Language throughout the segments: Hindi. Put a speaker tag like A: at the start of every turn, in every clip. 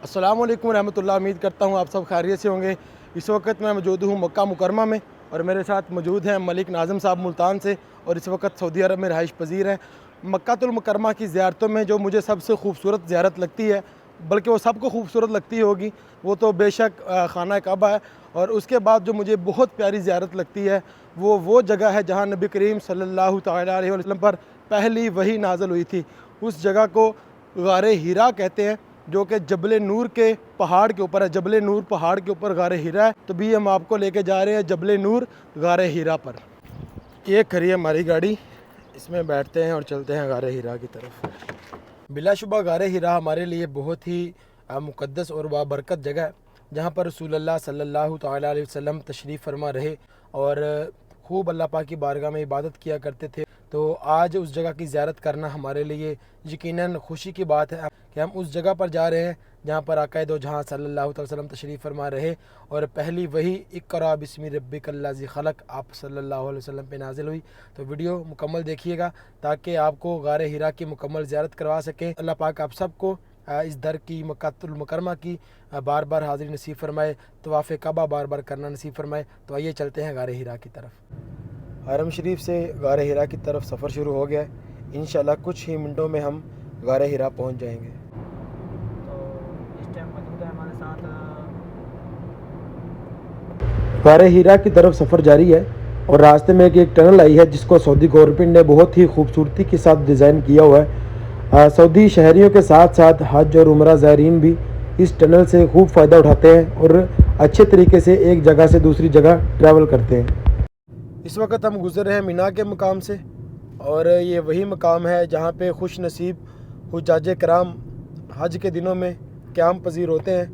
A: अस्सलाम वालेकुम रहमतुल्लाह। उम्मीद करता हूँ आप सब खैरियत से होंगे। इस वक्त मैं मौजूद हूँ मक्का मुकरमा में और मेरे साथ मौजूद हैं मलिक नाज़म साहब मुल्तान से और इस वक्त सऊदी अरब में रहाइश पजीर हैं। मक्कातुल मुकरमा की ज़ियारतों में जो मुझे सबसे खूबसूरत ज़ियारत लगती है, बल्कि वो सबको खूबसूरत लगती होगी, वो तो बेशक खाना काबा है। और उसके बाद जो मुझे बहुत प्यारी ज़ियारत लगती है वो जगह है जहाँ नबी करीम सल्लल्लाहु तआला अलैहि वसल्लम पर पहली वही नाज़िल हुई थी। उस जगह को गारे हीरा कहते हैं, जो कि जबल नूर के पहाड़ के ऊपर है। जबल नूर पहाड़ के ऊपर गारे हीरा है। तो भी हम आपको लेके जा रहे हैं जबल नूर गारे हीरा पर। ये खड़ी है हमारी गाड़ी, इसमें बैठते हैं और चलते हैं गारे हीरा की तरफ। बिलाशुबा गारे हीरा हमारे लिए बहुत ही मुक़द्दस और बाबरकत जगह है, जहाँ पर रसूलुल्लाह सल्लल्लाहु तआला अलैहि वसल्लम तशरीफ़ फरमा रहे और खूब अल्लाह पाक की बारगाह में इबादत किया करते थे। तो आज उस जगह की ज़ियारत करना हमारे लिए यकीनन खुशी की बात है कि हम उस जगह पर जा रहे हैं जहाँ पर आक़ाए दो जहाँ सल्लल्लाहु अलैहि वसल्लम तशरीफ़ फरमा रहे और पहली वही इक़रा बिस्मि रब्बिकल्लज़ी ख़लक़ आप सल्लल्लाहु अलैहि वसल्लम पे नाजिल हुई। तो वीडियो मुकम्मल देखिएगा ताकि आपको गारे हीरा की मुकम्मल ज़ियारत करवा सकें। अल्लाह पाक आप सबको इस दर की मक्कातुल मुकरमा की बार बार हाज़िरी नसीब फरमाए, तवाफ़ काबा बार बार करना नसीब फरमाए। तो आइए चलते हैं गारे हीरा की तरफ। हरम शरीफ से गारे हीरा की तरफ सफ़र शुरू हो गया है। इंशाल्लाह कुछ ही मिनटों में हम गारे हीरा पहुंच जाएंगे।
B: तो इस टाइम मौजूद है हमारे साथ
A: गारे हीरा की तरफ सफ़र जारी है और रास्ते में एक टनल आई है जिसको सऊदी गवर्नमेंट ने बहुत ही खूबसूरती के साथ डिज़ाइन किया हुआ है। सऊदी शहरियों के साथ साथ हज और उम्रा ज़ायरीन भी इस टनल से खूब फ़ायदा उठाते हैं और अच्छे तरीके से एक जगह से दूसरी जगह ट्रैवल करते हैं। इस वक्त हम गुज़र रहे हैं मीना के मकाम से और ये वही मकाम है जहाँ पे खुश नसीब हुज्जाज कराम हज के दिनों में क़याम पजीर होते हैं।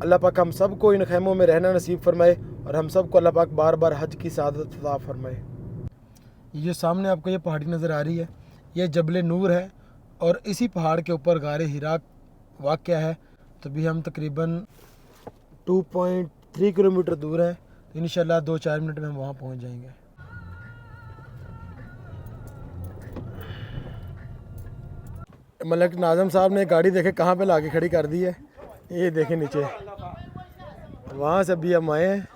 A: अल्लाह पाक हम सब को इन खैमों में रहना नसीब फरमाए और हम सब को अल्लाह पाक बार बार हज की सआदत अता फरमाए। ये सामने आपको ये पहाड़ी नज़र आ रही है, ये जबल नूर है और इसी पहाड़ के ऊपर गारे हीरा वाक़या है। तो भी हम तकरीबन 2.3 किलोमीटर दूर हैं। इंशाल्लाह 2-4 मिनट में हम वहाँ पहुँच जाएंगे। मलिक नाज़म साहब ने गाड़ी देखे कहाँ पे लाके खड़ी कर दी है, ये देखें नीचे, वहाँ से अभी हम आए हैं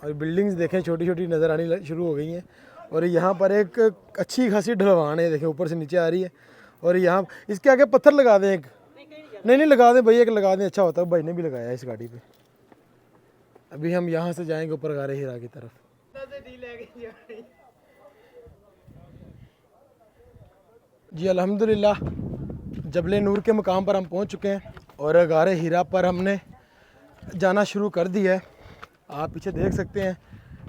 A: और बिल्डिंग्स देखें छोटी छोटी नज़र आनी शुरू हो गई हैं। और यहाँ पर एक अच्छी खासी ढलवान है, देखें ऊपर से नीचे आ रही है। और यहाँ इसके आगे पत्थर लगा दें एक, नहीं लगा दें भाई, एक लगा दें, अच्छा होता है। भाई ने भी लगाया है इस गाड़ी पे। अभी हम यहाँ से जाएंगे ऊपर गारे हीरा की तरफ। जी अल्हम्दुलिल्लाह जबल नूर के मकाम पर हम पहुँच चुके हैं और गारे हीरा पर हमने जाना शुरू कर दिया है। आप पीछे देख सकते हैं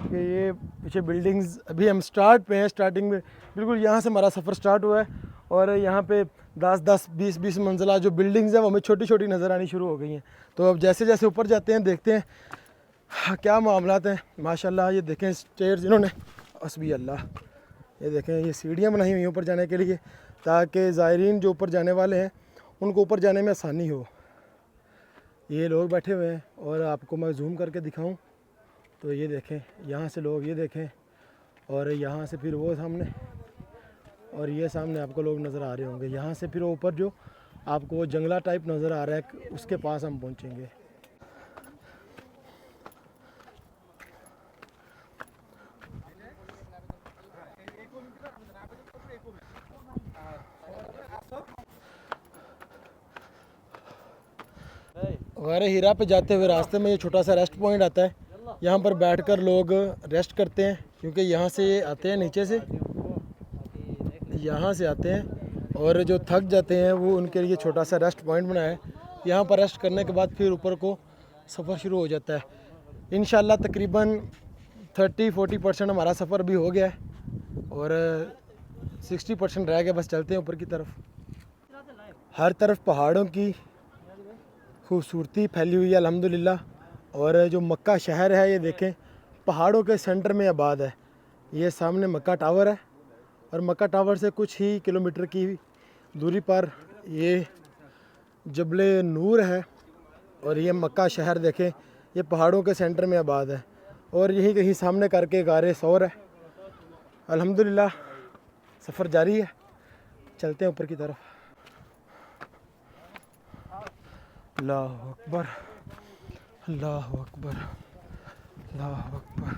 A: कि ये पीछे बिल्डिंग्स, अभी हम स्टार्ट पे हैं, स्टार्टिंग में बिल्कुल यहाँ से हमारा सफ़र स्टार्ट हुआ है। और यहाँ पे 10-10, 20-20 मंजिला जो बिल्डिंग्स हैं वो हमें छोटी छोटी नज़र आनी शुरू हो गई हैं। तो अब जैसे जैसे ऊपर जाते हैं देखते हैं क्या मामलात हैं। माशाल्लाह ये देखें स्टेयर्स इन्होंने, हस्बी अल्लाह, ये देखें ये सीढ़ियाँ बनाई हुई हैं ऊपर जाने के लिए ताकि ज़ायरीन जो ऊपर जाने वाले हैं उनको ऊपर जाने में आसानी हो। ये लोग बैठे हुए हैं और आपको मैं जूम करके दिखाऊं तो ये देखें, यहाँ से लोग ये देखें और यहाँ से फिर वो सामने, और ये सामने आपको लोग नज़र आ रहे होंगे। यहाँ से फिर ऊपर जो आपको वो जंगला टाइप नज़र आ रहा है उसके पास हम पहुँचेंगे। गारे हीरा पे जाते हुए रास्ते में ये छोटा सा रेस्ट पॉइंट आता है, यहाँ पर बैठकर लोग रेस्ट करते हैं क्योंकि यहाँ से ये आते हैं नीचे से, यहाँ से आते हैं और जो थक जाते हैं वो उनके लिए छोटा सा रेस्ट पॉइंट बनाया है। यहाँ पर रेस्ट करने के बाद फिर ऊपर को सफ़र शुरू हो जाता है। इंशाल्लाह तकरीबन 30-40% हमारा सफ़र भी हो गया है और 60% रह गया, बस चलते हैं ऊपर की तरफ। हर तरफ पहाड़ों की खूबसूरती फैली हुई है अल्हम्दुलिल्लाह। और जो मक्का शहर है ये देखें पहाड़ों के सेंटर में आबाद है। ये सामने मक्का टावर है और मक्का टावर से कुछ ही किलोमीटर की दूरी पर ये जबल नूर है और ये मक्का शहर देखें ये पहाड़ों के सेंटर में आबाद है और यहीं कहीं सामने करके गारे सौर है। अल्हम्दुलिल्लाह सफ़र जारी है, चलते हैं ऊपर की तरफ। अल्लाहु अकबर, अल्लाहु अकबर, अल्लाहु अकबर,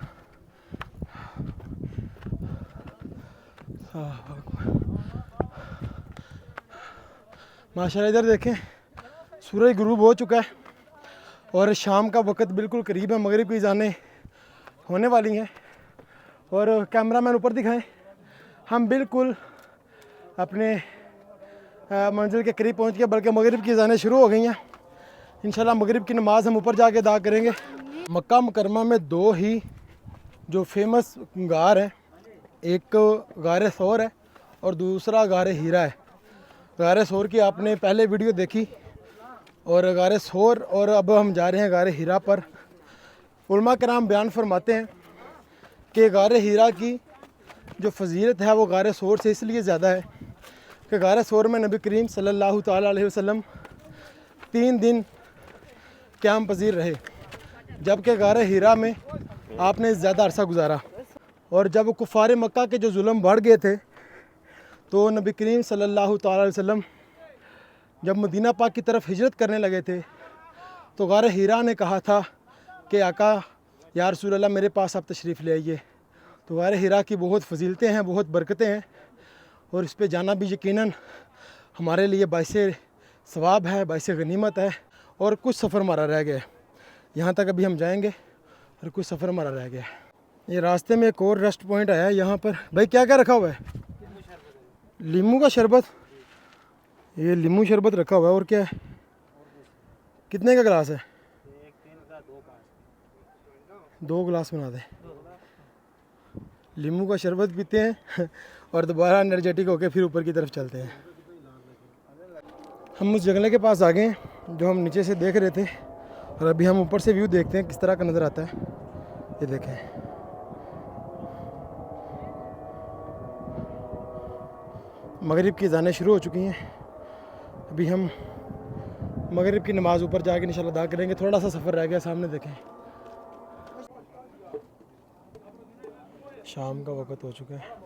A: अल्लाहु अकबर। माशाल्लाह इधर देखें, सूरज गुरूब हो चुका है और शाम का वक्त बिल्कुल करीब है, मगरिब की अज़ानें होने वाली हैं। और कैमरामैन ऊपर दिखाएं, हम बिल्कुल अपने मंजिल के करीब पहुंच गए, बल्कि मगरिब की अज़ानें शुरू हो गई हैं। इंशाल्लाह मगरिब की नमाज़ हम ऊपर जाके अदा करेंगे। मक्का मुकरमा में दो ही जो फेमस गार हैं, एक गार सौर है और दूसरा गार हीरा है। गार सौर की आपने पहले वीडियो देखी और गार सौर, और अब हम जा रहे हैं गार हीरा पर। उलमा कराम बयान फरमाते हैं कि गार हीरा की जो फजीलत है वो गार सौर से इसलिए ज़्यादा है कि गार सौर में नबी करीम सल्लल्लाहु ताला अलैहि वसल्लम 3 दिन क़याम पजीर रहे, जबकि गार हीरा में आपने ज़्यादा अरसा गुजारा। और जब कुफ़ार मक्का के जो जुल्म बढ़ गए थे तो नबी करीम सल्लल्लाहु ताला अलैहि वसल्लम जब मदीना पाक की तरफ हिजरत करने लगे थे तो गार हीरा ने कहा था कि आका या रसूल अल्लाह मेरे पास आप तशरीफ़ ले आइए। तो गार हीरा की बहुत फजीलतें हैं, बहुत बरकतें हैं और इस पे जाना भी यकीनन हमारे लिए बाइस सवाब है, बाइस गनीमत है। और कुछ सफ़र हमारा रह गया है, यहाँ तक अभी हम जाएंगे और कुछ सफ़र हमारा रह गया है। ये रास्ते में एक और रेस्ट पॉइंट आया है, यहाँ पर भाई क्या क्या रखा हुआ है? लीमू का शरबत, ये लीमू शरबत रखा हुआ है। और क्या है? कितने का गिलास है? 2 गिलास बना दें। लीमू का शरबत पीते हैं और दोबारा एनर्जेटिक होके फिर ऊपर की तरफ चलते हैं। हम उस जंगले के पास आ गए हैं जो हम नीचे से देख रहे थे और अभी हम ऊपर से व्यू देखते हैं किस तरह का नज़र आता है। ये देखें, मगरिब की अज़ानें शुरू हो चुकी हैं। अभी हम मगरिब की नमाज़ ऊपर जाके इंशाल्लाह अदा करेंगे। थोड़ा सा सफ़र रह गया, सामने देखें शाम का वक्त हो चुका है।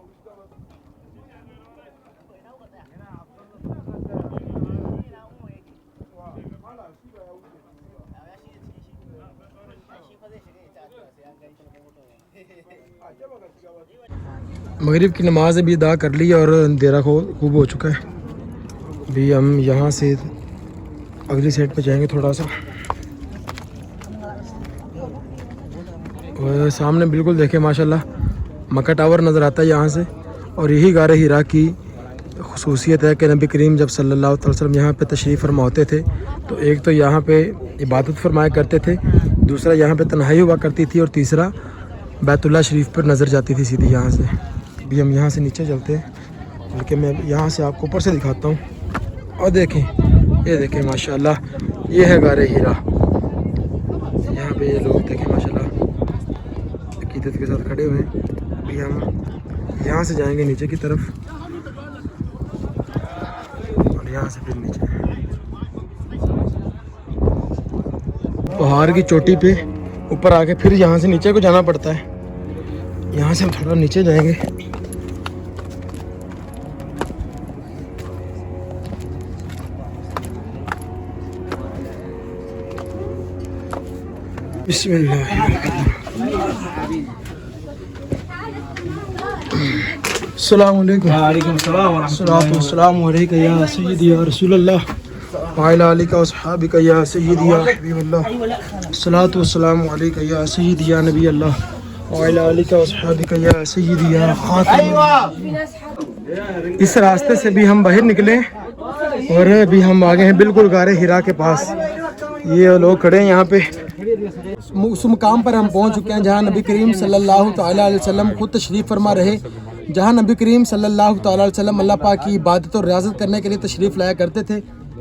A: मगरिब की नमाज़ अभी अदा कर ली और अंधेरा खूब हो चुका है। अभी हम यहाँ से अगली साइड पे जाएंगे थोड़ा सा, और सामने बिल्कुल देखें माशाल्लाह मक्का टावर नज़र आता है यहाँ से। और यही गार हीरा की खुसूसियत है कि नबी करीम जब सल्लल्लाहु अलैहि वसल्लम यहाँ पे तशरीफ़ फरमा होते थे तो एक तो यहाँ पे इबादत फरमाया करते थे, दूसरा यहाँ पे तन्हाई हुआ करती थी और तीसरा बैतुल्लाह शरीफ पर नज़र जाती थी सीधी यहाँ से। अभी हम यहाँ से नीचे चलते हैं, बल्कि मैं यहाँ से आपको ऊपर से दिखाता हूँ। और देखें, ये देखें माशाल्लाह, ये है गार हीरा। यहाँ पे ये लोग देखें माशाल्लाह अकीदत के साथ खड़े हुए हैं। अभी हम यहाँ से जाएंगे नीचे की तरफ और यहाँ से फिर नीचे पहाड़ की चोटी पे ऊपर आके फिर यहाँ से नीचे को जाना पड़ता है। यहाँ से हम थोड़ा नीचे जाएंगे। बिस्मिल्लाह। अस्सलाम वालेकुम।
B: वालेकुम सलाम व
A: सलातु वस्सलामु अलैका या सय्यदी या रसूलल्लाह व अला आलिका व सहाबिका या सय्यदी या हबीबल्लाह। सलातु वस्सलामु अलैका या सय्यदी या नबी अल्लाह व अला आलिका व सहाबिका या सय्यदी या खातिम। इस रास्ते से भी हम बाहर निकले और अभी हम आ गए हैं बिल्कुल गार हीरा के पास। ये लोग खड़े हैं यहाँ पे। उस मुकाम पर हम पहुँच चुके हैं जहाँ नबी करीम सल्लल्लाहु ताला अलैहि वसल्लम खुद तशरीफ़ फरमा रहे, जहाँ नबी करीम सल्लल्लाहु ताला अलैहि वसल्लम अल्लाह पाक की इबादत और रियाज़त करने के लिए तशरीफ़ लाया करते थे।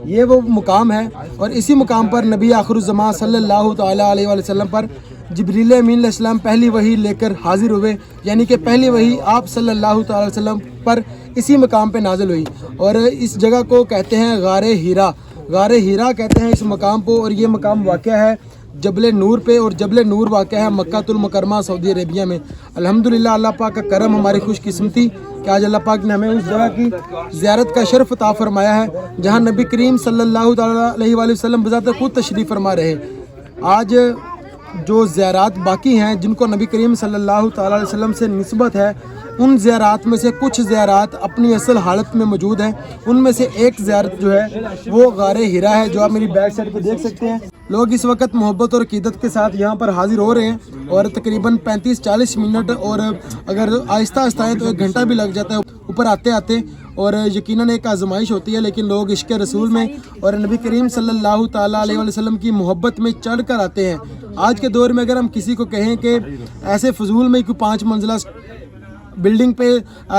A: ये वो मुकाम है और इसी मुकाम पर नबी आखिरुज़्ज़मान सल्लल्लाहु ताला अलैहि वसल्लम पर जिब्रील अमीन अलैहिस्सलाम पहली वही लेकर हाजिर हुए, यानी कि पहली वही आप सल्लल्लाहु ताला अलैहि वसल्लम पर इसी मुकाम पे नाजिल हुई। और इस जगह को कहते हैं गार हीरा। गार हीरा कहते हैं इस मकाम को, और ये मकाम वाक़या है जबल नूर पे, और जबल नूर वाक़या है मक्कातुल मुकरमा सऊदी अरेबिया में। अल्हम्दुलिल्लाह, अल्लाह पाक का करम, हमारी खुशकिस्मती कि आज अल्लाह पाक ने हमें उस जगह की ज़ियारत का शर्फ अता फरमाया है जहाँ नबी करीम सल्लल्लाहु अलैहि वसल्लम बज़ात खुद तशरीफ़ फरमा रहे। आज जो ज़ियारत बाकी हैं जिनको नबी करीम सल्लल्लाहु अलैहि वसल्लम से निस्बत है, उन ज़ियारत में से कुछ ज़ियारत अपनी असल हालत में मौजूद हैं। उनमें से एक ज़ियारत जो है वो गारे हिरा है, जो आप मेरी बैक साइड पे देख सकते हैं। लोग इस वक्त मोहब्बत और अकीदत के साथ यहाँ पर हाजिर हो रहे हैं और तकरीबन 35-40 मिनट और अगर आहिस्ता आहिस्ता है तो 1 घंटा भी लग जाता है ऊपर आते आते। और यकीनन एक आजमाइश होती है, लेकिन लोग इश्क रसूल में और नबी करीम सल्लल्लाहु ताला अलैहि वसल्लम की मोहब्बत में चढ़ कर आते हैं। आज के दौर में अगर हम किसी को कहें कि ऐसे फजूल में कोई 5 मंजिला बिल्डिंग पे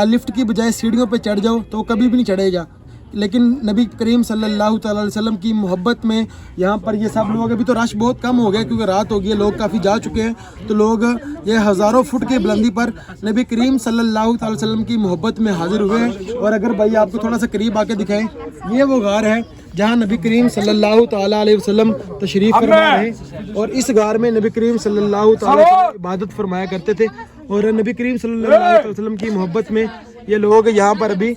A: लिफ्ट की बजाय सीढ़ियों पे चढ़ जाओ तो कभी भी नहीं चढ़ेगा, लेकिन नबी करीम सल्लल्लाहु ताला अलैहि वसल्लम की मोहब्बत में यहाँ पर ये सब लोग, अभी तो रश बहुत कम हो गया क्योंकि रात हो गई है, लोग काफ़ी जा चुके हैं, तो लोग ये हज़ारों फुट की बुलंदी पर नबी करीम सल्लल्लाहु ताला अलैहि वसल्म की मोहब्बत में हाजिर हुए हैं। और अगर भाई आपको थोड़ा सा करीब आके दिखाएं, ये वो गार है जहाँ नबी करीम सल्लल्लाहु ताला अलैहि वसल्लम तशरीफ़ फरमा रहे हैं। और इस गार में नबी करीम सल्लल्लाहु ताला अलैहि वसल्लम इबादत फरमाया करते थे और नबी करीम सल्लल्लाहु अलैहि वसल्लम की मोहब्बत में ये लोग यहाँ पर अभी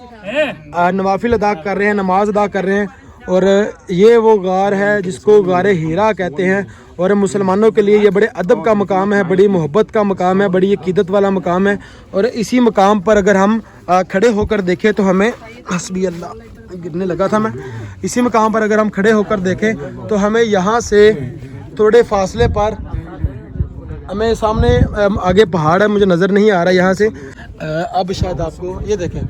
A: नवाफिल अदा कर रहे हैं, नमाज अदा कर रहे हैं। और ये वो गार है जिसको गारे हीरा कहते हैं और मुसलमानों के लिए ये बड़े अदब का मकाम है, बड़ी मोहब्बत का मकाम है, बड़ी अकीदत वाला मकाम है। और इसी मकाम पर अगर हम खड़े होकर देखें तो हमें, हस्बी अल्लाह, गिरने लगा था मैं, इसी मकाम पर अगर हम खड़े होकर देखें तो हमें यहाँ से थोड़े फासले पर हमें सामने आगे पहाड़ है, मुझे नज़र नहीं आ रहा यहाँ से, अब शायद आपको ये देखें,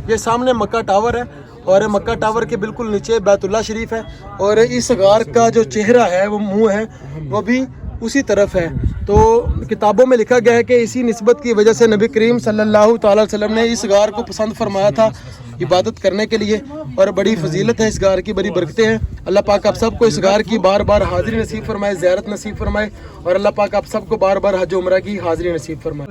A: ये सामने मक्का टावर है और मक्का टावर के बिल्कुल नीचे बैतुल्ला शरीफ है और इस गार का जो चेहरा है, वो मुंह है, वो भी उसी तरफ है। तो किताबों में लिखा गया है कि इसी निस्बत की वजह से नबी करीम सल्लल्लाहु ताला अलैहि वसल्लम ने इस गार को पसंद फरमाया था इबादत करने के लिए। और बड़ी फजीलत है इस गार की, बड़ी बरकतें हैं। अल्लाह पाक आप सबको इस गार की बार बार हाज़िरी नसीब फरमाए, ज़ियारत नसीब फरमाए और अल्लाह पाक आप सबको बार बार हज उम्रा की हाज़िरी नसीब फरमाए।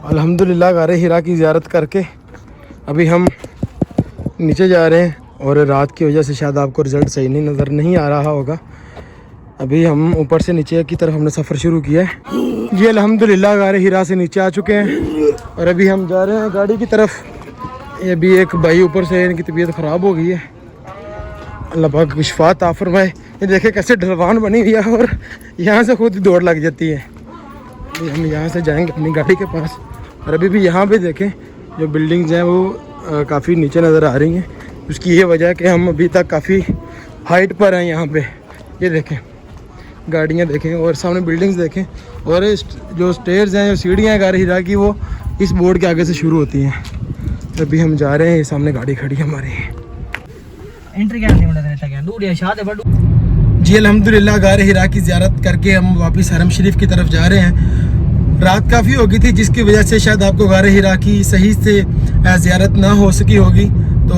A: अल्हम्दुलिल्लाह गारे हिरा की ज़ियारत करके अभी हम नीचे जा रहे हैं और रात की वजह से शायद आपको रिज़ल्ट सही नज़र नहीं आ रहा होगा। अभी हम ऊपर से नीचे की तरफ हमने सफ़र शुरू किया है। जी अल्हम्दुलिल्लाह गारे हिरा से नीचे आ चुके हैं और अभी हम जा रहे हैं गाड़ी की तरफ। ये भी एक भाई ऊपर से, इनकी तबीयत ख़राब हो गई है, अल्लाह पाक शिफा अता फरमाए। ये देखे कैसे ढलवान बनी हुई है और यहाँ से खुद ही दौड़ लग जाती है। अभी हम यहाँ से जाएंगे अपनी गाड़ी के पास और अभी भी यहाँ पे देखें जो बिल्डिंग्स हैं वो काफ़ी नीचे नज़र आ रही हैं। उसकी ये वजह है कि हम अभी तक काफ़ी हाइट पर हैं यहाँ पे। ये देखें गाड़ियाँ देखें और सामने बिल्डिंग्स देखें और जो स्टेयर्स हैं, जो सीढ़ियाँ हैं गारे हिरा की, वो इस बोर्ड के आगे से शुरू होती हैं। तो अभी हम जा रहे हैं, सामने गाड़ी खड़ी है हमारी। जी अल्हम्दुलिल्लाह गारे हिरा की ज़ियारत करके हम वापस हरम शरीफ की तरफ जा रहे हैं। रात काफ़ी हो गई थी जिसकी वजह से शायद आपको गारे हिरा की सही से ज़ियारत ना हो सकी होगी। तो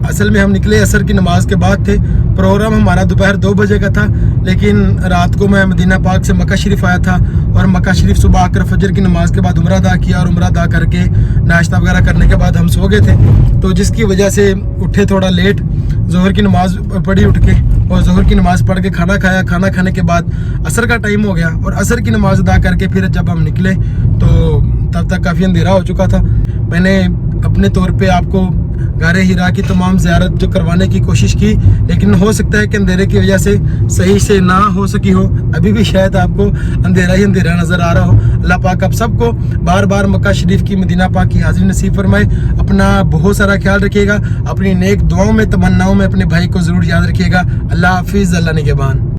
A: असल में हम निकले असर की नमाज के बाद थे। प्रोग्राम हमारा दोपहर 2 बजे का था, लेकिन रात को मैं मदीना पाक से मक्का शरीफ आया था और मक्का शरीफ सुबह आकर फजर की नमाज के बाद उम्रा अदा किया और उम्रा अदा करके नाश्ता वगैरह करने के बाद हम सो गए थे। तो जिसकी वजह से उठे थोड़ा लेट, ज़ोहर की नमाज़ पढ़ी उठ के और ज़ोहर की नमाज़ पढ़ के खाना खाया। खाना खाने के बाद असर का टाइम हो गया और असर की नमाज़ अदा करके फिर जब हम निकले तो तब तक काफ़ी अंधेरा हो चुका था। मैंने अपने तौर पे आपको गारे हिरा की तमाम ज़ियारत जो करवाने की कोशिश की, लेकिन हो सकता है कि अंधेरे की वजह से सही से ना हो सकी हो। अभी भी शायद आपको अंधेरा ही अंधेरा नज़र आ रहा हो। अल्लाह पाक आप सबको बार बार मक्का शरीफ की, मदीना पाक की हाज़िरी नसीब फरमाए। अपना बहुत सारा ख्याल रखिएगा, अपनी नेक दुआओं में, तमन्नाओं में अपने भाई को ज़रूर याद रखिएगा। अल्लाह हाफिज़, अल्लाह निगहबान।